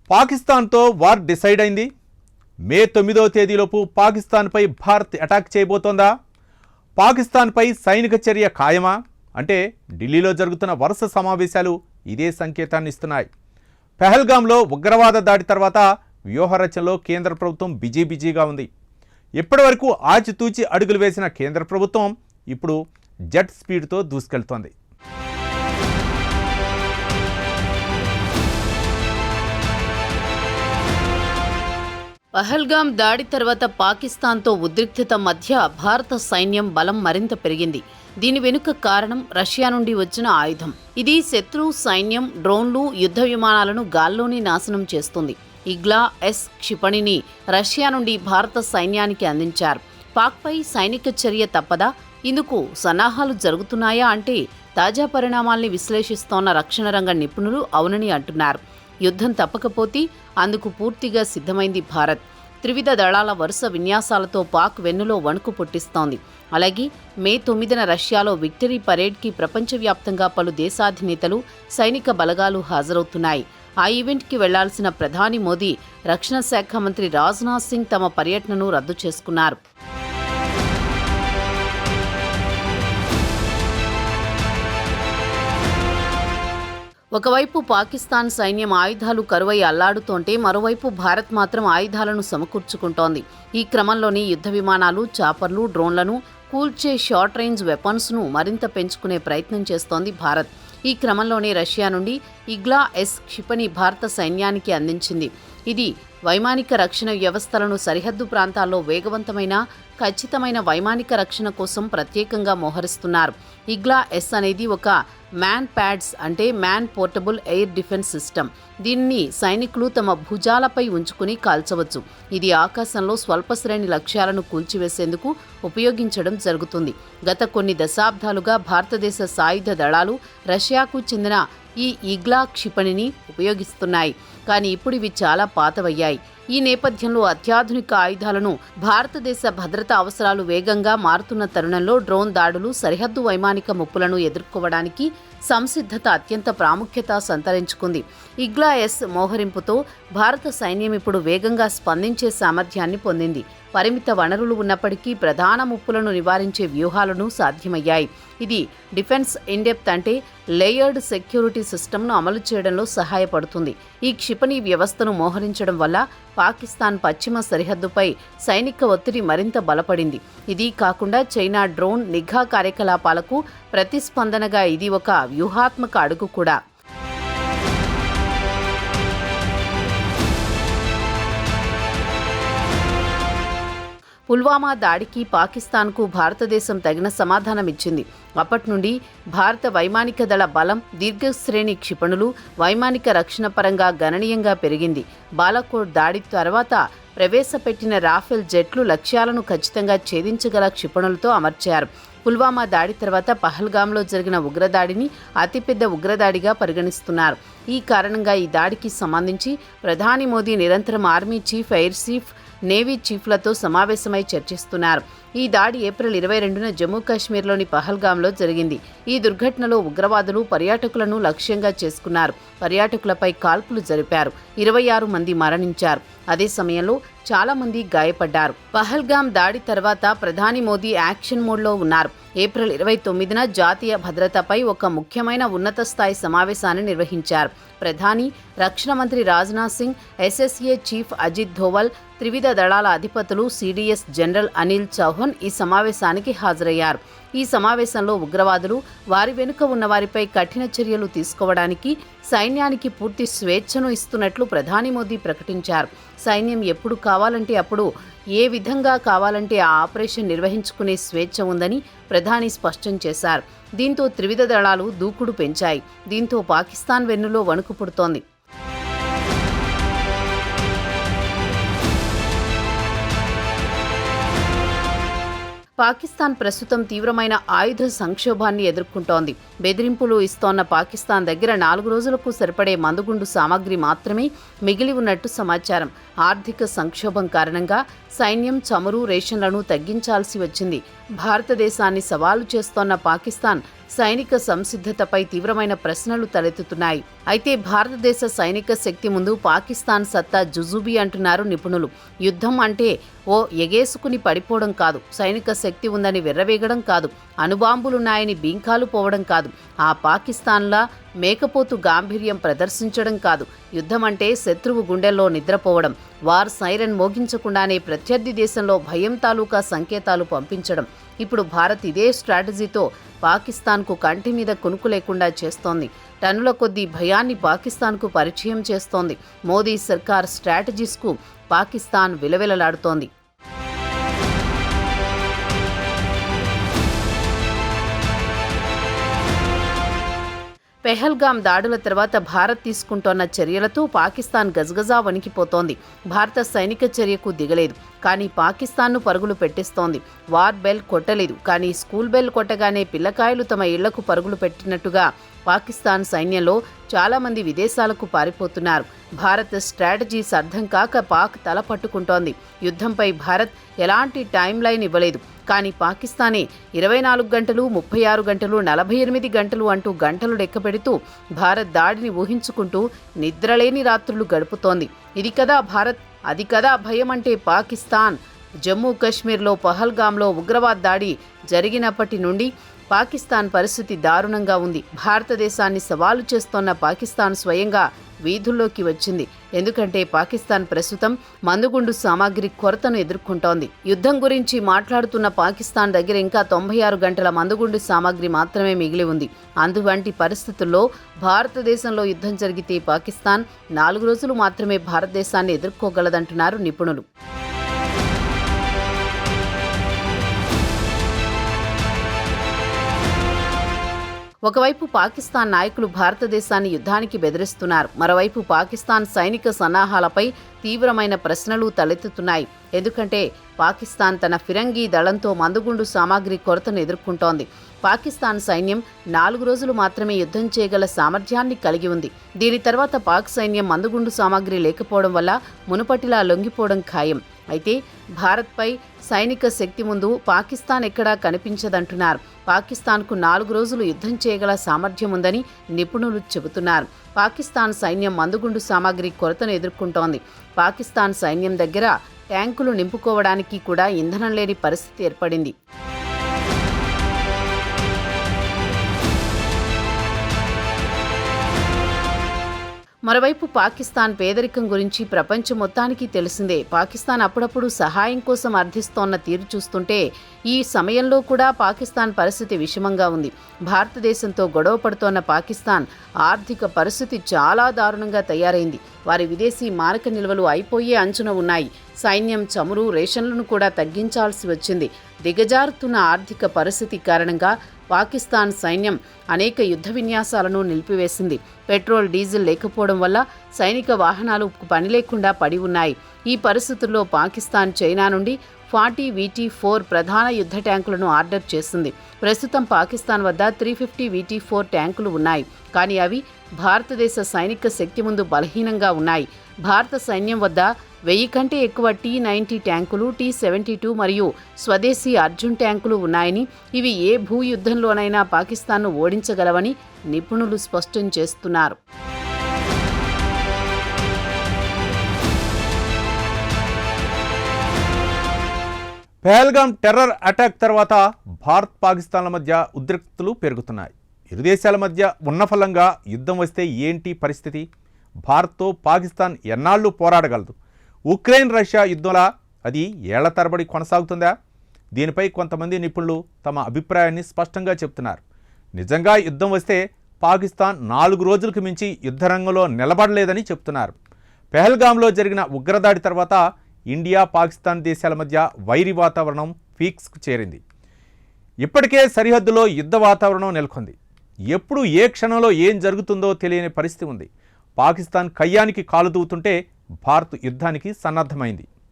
పాకిస్తాన్తో war decide అయింది. మే 9వ తేదీలోపు పాకిస్తాన్పై భారత్ అటాక్ చేయబోతోందా? పాకిస్తాన్పై సైనిక చర్య ఖాయమా? అంటే ఢిల్లీలో జరుగుతున్న వరుస సమావేశాలు ఇదే సంకేతాన్ని ఇస్తున్నాయి. పెహల్గాంలో ఉగ్రవాద దాడి తర్వాత వ్యూహరచనలో కేంద్ర ప్రభుత్వం బిజీగా ఉంది. ఇప్పటివరకు ఆచితూచి అడుగులు వేసిన కేంద్ర ప్రభుత్వం ఇప్పుడు జెట్ స్పీడ్తో దూసుకెళ్తోంది. పహల్గాం దాడి తర్వాత పాకిస్తాన్తో ఉద్రిక్తత మధ్య భారత సైన్యం బలం మరింత పెరిగింది. దీని వెనుక కారణం రష్యా నుండి వచ్చిన ఆయుధం. ఇది శత్రు సైన్యం డ్రోన్లు, యుద్ధ విమానాలను గాల్లోనే నాశనం చేస్తుంది. ఇగ్లా-ఎస్ క్షిపణిని రష్యా నుండి భారత సైన్యానికి అందించారు. పాక్పై సైనిక చర్య తప్పదా? ఇందుకు సన్నాహాలు జరుగుతున్నాయా అంటే తాజా పరిణామాల్ని విశ్లేషిస్తోన్న రక్షణ రంగ నిపుణులు అవునని అంటున్నారు. యుద్ధం తప్పకపోతే అందుకు పూర్తిగా సిద్ధమైంది భారత్. త్రివిధ దళాల వరుస విన్యాసాలతో పాక్ వెన్నులో వణుకు పుట్టిస్తోంది. అలాగే మే 9న రష్యాలో విక్టరీ పరేడ్కి ప్రపంచవ్యాప్తంగా పలు దేశాధినేతలు, సైనిక బలగాలు హాజరవుతున్నాయి. ఆ ఈవెంట్కి వెళ్లాల్సిన ప్రధాని మోదీ, రక్షణ శాఖ మంత్రి రాజ్నాథ్ సింగ్ తమ పర్యటనను రద్దు చేసుకున్నారు. ఒకవైపు పాకిస్తాన్ సైన్యం ఆయుధాలు కరువై అల్లాడుతోంటే మరోవైపు భారత్ మాత్రం ఆయుధాలను సమకూర్చుకుంటోంది. ఈ క్రమంలోనే యుద్ధ విమానాలు, చాపర్లు, డ్రోన్లను కూల్చే షార్ట్ రేంజ్ వెపన్స్ను మరింత పెంచుకునే ప్రయత్నం చేస్తోంది భారత్. ఈ క్రమంలోనే రష్యా నుండి ఇగ్లా-ఎస్ క్షిపణి భారత సైన్యానికి అందించింది. ఇది వైమానిక రక్షణ వ్యవస్థలను సరిహద్దు ప్రాంతాల్లో వేగవంతమైన, ఖచ్చితమైన వైమానిక రక్షణ కోసం ప్రత్యేకంగా మోహరిస్తున్నారు. ఇగ్లా-ఎస్ అనేది ఒక మ్యాన్ ప్యాడ్స్ అంటే man portable air defence system. దీన్ని సైనికులు తమ భుజాలపై ఉంచుకుని కాల్చవచ్చు. ఇది ఆకాశంలో స్వల్ప శ్రేణి లక్ష్యాలను కూల్చివేసేందుకు ఉపయోగించడం జరుగుతుంది. గత కొన్ని దశాబ్దాలుగా భారతదేశ సాయుధ దళాలు రష్యాకు చెందిన ఈ ఇగ్లా క్షిపణిని ఉపయోగిస్తున్నాయి. కానీ ఇప్పుడు ఇవి చాలా పాతవయ్యాయి. ఈ నేపథ్యంలో అత్యాధునిక ఆయుధాలను భారతదేశ భద్రతా అవసరాలు వేగంగా మారుతున్న తరుణంలో డ్రోన్ దాడులు, సరిహద్దు వైమానిక ముప్పులను ఎదుర్కోవడానికి సంసిద్ధత అత్యంత ప్రాముఖ్యత సంతరించుకుంది. ఇగ్లా-ఎస్ మోహరింపుతో భారత సైన్యం ఇప్పుడు వేగంగా స్పందించే సామర్థ్యాన్ని పొందింది. పరిమిత వనరులు ఉన్నప్పటికీ ప్రధాన ముప్పులను నివారించే వ్యూహాలను సాధ్యమయ్యాయి. ఇది డిఫెన్స్ ఇన్డెప్త్ అంటే లేయర్డ్ సెక్యూరిటీ సిస్టమ్ను అమలు చేయడంలో సహాయపడుతుంది. ఈ క్షిపణి వ్యవస్థను మోహరించడం వల్ల పాకిస్తాన్ పశ్చిమ సరిహద్దుపై సైనిక ఒత్తిడి మరింత బలపడింది. ఇది కాకుండా చైనా డ్రోన్ నిఘా కార్యకలాపాలకు ప్రతిస్పందనగా ఇది ఒక వ్యూహాత్మక అడుగు కూడా. పుల్వామా దాడికి పాకిస్తాన్కు భారతదేశం తగిన సమాధానమిచ్చింది. అప్పటి నుండి భారత వైమానిక దళ బలం, దీర్ఘశ్రేణి క్షిపణులు, వైమానిక రక్షణ పరంగా గణనీయంగా పెరిగింది. బాలాకోట్ దాడి తర్వాత ప్రవేశపెట్టిన రాఫెల్ జెట్లు లక్ష్యాలను ఖచ్చితంగా ఛేదించగల క్షిపణులతో అమర్చారు. పుల్వామా దాడి తర్వాత పహల్గాంలో జరిగిన ఉగ్రదాడిని అతిపెద్ద ఉగ్రదాడిగా పరిగణిస్తున్నారు. ఈ కారణంగా ఈ దాడికి సంబంధించి ప్రధాని మోదీ నిరంతరం army chief, air chief, navy చీఫ్లతో సమావేశమై చర్చిస్తున్నారు. ఈ దాడి ఏప్రిల్ 22న జమ్మూ కాశ్మీర్లోని పహల్గాంలో జరిగింది. ఈ దుర్ఘటనలో ఉగ్రవాదులు పర్యాటకులను లక్ష్యంగా చేసుకున్నారు. పర్యాటకులపై కాల్పులు జరిపారు. 26 మంది మరణించారు. అదే సమయంలో చాలా మంది గాయపడ్డారు. పహల్గాం దాడి తర్వాత ప్రధాని మోదీ యాక్షన్ మోడ్లో ఉన్నారు. ఏప్రిల్ 29న జాతీయ భద్రతపై ఒక ముఖ్యమైన ఉన్నత స్థాయి సమావేశాన్ని నిర్వహించారు. ప్రధాని, రక్షణ మంత్రి రాజ్నాథ్ సింగ్, ఎస్ఎస్ఏ చీఫ్ అజిత్ ధోవల్, త్రివిధ దళాల అధిపతులు, సిడిఎస్ జనరల్ అనిల్ చౌహాన్ ఈ సమావేశానికి హాజరయ్యారు. ఈ సమావేశంలో ఉగ్రవాదులు, వారి వెనుక ఉన్న వారిపై కఠిన చర్యలు తీసుకోవడానికి సైన్యానికి పూర్తి స్వేచ్ఛను ఇస్తున్నట్లు ప్రధాని మోదీ ప్రకటించారు. సైన్యం ఎప్పుడు కావాలంటే అప్పుడు, ఏ విధంగా కావాలంటే ఆ ఆపరేషన్ నిర్వహించుకునే స్వేచ్ఛ ఉందని ప్రధాని స్పష్టం చేశారు. దీంతో త్రివిధ దళాలు దూకుడు పెంచాయి. దీంతో పాకిస్తాన్ వెన్నులో వణుకు పుడుతోంది. పాకిస్తాన్ ప్రస్తుతం తీవ్రమైన ఆయుధ సంక్షోభాన్ని ఎదుర్కొంటోంది. బెదిరింపులు ఇస్తోన్న పాకిస్తాన్ దగ్గర 4 రోజులకు సరిపడే మందుగుండు సామాగ్రి మాత్రమే మిగిలి ఉన్నట్టు సమాచారం. ఆర్థిక సంక్షోభం కారణంగా సైన్యం చమురు, రేషన్లను తగ్గించాల్సి వచ్చింది. భారతదేశాన్ని సవాలు చేస్తోన్న పాకిస్తాన్ సైనిక సంసిద్ధతపై తీవ్రమైన ప్రశ్నలు తలెత్తుతున్నాయి. అయితే భారతదేశ సైనిక శక్తి ముందు పాకిస్తాన్ సత్తా జుజుబి అంటున్నారు నిపుణులు. యుద్ధం అంటే ఓ ఎగేసుకుని పడిపోవడం కాదు, సైనిక శక్తి ఉందని విర్రవేగడం కాదు, అణుబాంబులున్నాయని బీంకాలు పోవడం కాదు, ఆ పాకిస్తాన్లా మేకపోతు గాంభీర్యం ప్రదర్శించడం కాదు. యుద్ధం అంటే శత్రువు గుండెల్లో నిద్రపోవడం, వార్ సైరన్ మోగించకుండానే ప్రత్యర్థి దేశంలో భయం తాలూకా సంకేతాలు పంపించడం. ఇప్పుడు భారత్ ఇదే స్ట్రాటజీతో పాకిస్తాన్కు కంటి మీద కునుకు లేకుండా చేస్తోంది. టన్నుల కొద్దీ భయాన్ని పాకిస్తాన్కు పరిచయం చేస్తోంది. మోదీ సర్కార్ స్ట్రాటజీస్కు పాకిస్తాన్ విలవిలలాడుతోంది. పెహల్గాం దాడుల తర్వాత భారత్ తీసుకుంటోన్న చర్యలతో పాకిస్తాన్ గజగజా వణికిపోతోంది. భారత సైనిక చర్యకు దిగలేదు, కానీ పాకిస్తాన్ను పరుగులు పెట్టిస్తోంది. వార్ బెల్ కొట్టలేదు, కానీ స్కూల్ బెల్ కొట్టగానే పిల్లకాయలు తమ ఇళ్లకు పరుగులు పెట్టినట్టుగా పాకిస్తాన్ సైన్యంలో చాలామంది విదేశాలకు పారిపోతున్నారు. భారత్ స్ట్రాటజీస్ అర్థం కాక పాక్ తల పట్టుకుంటోంది. యుద్ధంపై భారత్ ఎలాంటి టైం లైన్ ఇవ్వలేదు, కానీ పాకిస్తానే 24 గంటలు, 36 గంటలు, 48 గంటలు అంటూ గంటలు లెక్కపెడుతూ భారత్ దాడిని ఊహించుకుంటూ నిద్రలేని రాత్రులు గడుపుతోంది. ఇది కదా భారత్, అది కదా భయం అంటే పాకిస్తాన్. జమ్మూ కశ్మీర్లో పహల్గాంలో ఉగ్రవాద్ దాడి జరిగినప్పటి నుండి పాకిస్తాన్ పరిస్థితి దారుణంగా ఉంది. భారతదేశాన్ని సవాలు చేస్తోన్న పాకిస్తాన్ స్వయంగా వీధుల్లోకి వచ్చింది. ఎందుకంటే పాకిస్తాన్ ప్రస్తుతం మందుగుండు సామాగ్రి కొరతను ఎదుర్కొంటోంది. యుద్ధం గురించి మాట్లాడుతున్న పాకిస్తాన్ దగ్గర ఇంకా 96 గంటల మందుగుండు సామాగ్రి మాత్రమే మిగిలి ఉంది. అందువంటి పరిస్థితుల్లో భారతదేశంలో యుద్ధం జరిగితే పాకిస్తాన్ 4 రోజులు మాత్రమే భారతదేశాన్ని ఎదుర్కోగలదంటున్నారు నిపుణులు. ఒకవైపు పాకిస్తాన్ నాయకులు భారతదేశాన్ని యుద్ధానికి బెదిరిస్తున్నారు. మరోవైపు పాకిస్తాన్ సైనిక సన్నాహాలపై తీవ్రమైన ప్రశ్నలు తలెత్తుతున్నాయి. ఎందుకంటే పాకిస్తాన్ తన ఫిరంగీ దళంతో మందుగుండు సామాగ్రి కొరతను ఎదుర్కొంటోంది. పాకిస్తాన్ సైన్యం 4 రోజులు మాత్రమే యుద్ధం చేయగల సామర్థ్యాన్ని కలిగి ఉంది. దీని తర్వాత పాక్ సైన్యం మందుగుండు సామాగ్రి లేకపోవడం వల్ల మునుపటిలా లొంగిపోవడం ఖాయం. అయితే భారత్పై సైనిక శక్తి ముందు పాకిస్తాన్ ఎక్కడా కనిపించదంటున్నారు. పాకిస్తాన్కు 4 రోజులు యుద్ధం చేయగల సామర్థ్యం ఉందని నిపుణులు చెబుతున్నారు. పాకిస్తాన్ సైన్యం మందుగుండు సామాగ్రి కొరతను ఎదుర్కొంటోంది. పాకిస్తాన్ సైన్యం దగ్గర ట్యాంకులు నింపుకోవడానికి కూడా ఇంధనం లేని పరిస్థితి ఏర్పడింది. మరోవైపు పాకిస్తాన్ పేదరికం గురించి ప్రపంచం మొత్తానికి తెలిసిందే. పాకిస్తాన్ అప్పుడప్పుడు సహాయం కోసం అర్థిస్తోన్న తీరు చూస్తుంటే ఈ సమయంలో కూడా పాకిస్తాన్ పరిస్థితి విషమంగా ఉంది. భారతదేశంతో గొడవ పడుతోన్న పాకిస్తాన్ ఆర్థిక పరిస్థితి చాలా దారుణంగా తయారైంది. వారి విదేశీ మారక నిల్వలు అయిపోయే అంచున ఉన్నాయి. సైన్యం చమురు, రేషన్లను కూడా తగ్గించాల్సి వచ్చింది. దిగజారుతున్న ఆర్థిక పరిస్థితి కారణంగా పాకిస్తాన్ సైన్యం అనేక యుద్ధ విన్యాసాలను నిలిపివేసింది. పెట్రోల్, డీజిల్ లేకపోవడం వల్ల సైనిక వాహనాలు పని లేకుండా పడి ఉన్నాయి. ఈ పరిస్థితుల్లో పాకిస్తాన్ చైనా నుండి 40 VT-4 ప్రధాన యుద్ధ ట్యాంకులను ఆర్డర్ చేసింది. ప్రస్తుతం పాకిస్తాన్ వద్ద 350 VT-4 ట్యాంకులు ఉన్నాయి. కానీ అవి భారతదేశ సైనిక శక్తి ముందు బలహీనంగా ఉన్నాయి. భారత సైన్యం వద్ద 1000 కంటే ఎక్కువ T-90 ట్యాంకులు, T-72 మరియు స్వదేశీ అర్జున్ ట్యాంకులు ఉన్నాయని, ఇవి ఏ భూ యుద్ధంలోనైనా పాకిస్తాన్ను ఓడించగలవని నిపుణులు స్పష్టం చేస్తున్నారు. పహల్గాం టెర్రర్ అటాక్ తర్వాత భారత్ పాకిస్తాన్ల మధ్య ఉద్రిక్తతలు పెరుగుతున్నాయి. ఇరు దేశాల మధ్య ఉన్న ఫలంగా యుద్ధం వస్తే ఏంటి పరిస్థితి? భారత్తో పాకిస్తాన్ ఎన్నాళ్ళు పోరాడగలదు? ఉక్రెయిన్ రష్యా యుద్ధంలా అది ఏళ్ల తరబడి కొనసాగుతుందా? దీనిపై కొంతమంది నిపుణులు తమ అభిప్రాయాన్ని స్పష్టంగా చెప్తున్నారు. నిజంగా యుద్ధం వస్తే పాకిస్తాన్ 4 రోజులకు మించి యుద్ధరంగంలో నిలబడలేదని చెప్తున్నారు. పహల్గాంలో జరిగిన ఉగ్రదాడి తర్వాత ఇండియా, పాకిస్తాన్ దేశాల మధ్య వైరి వాతావరణం పీక్స్కు చేరింది. ఇప్పటికే సరిహద్దులో యుద్ధ వాతావరణం నెలకొంది. ఎప్పుడు ఏ క్షణంలో ఏం జరుగుతుందో తెలియని పరిస్థితి ఉంది. పాకిస్తాన్ కయ్యానికి కాలు దూవుతుంటే భారత్ యుద్ధానికి సన్నద్ధమైంది.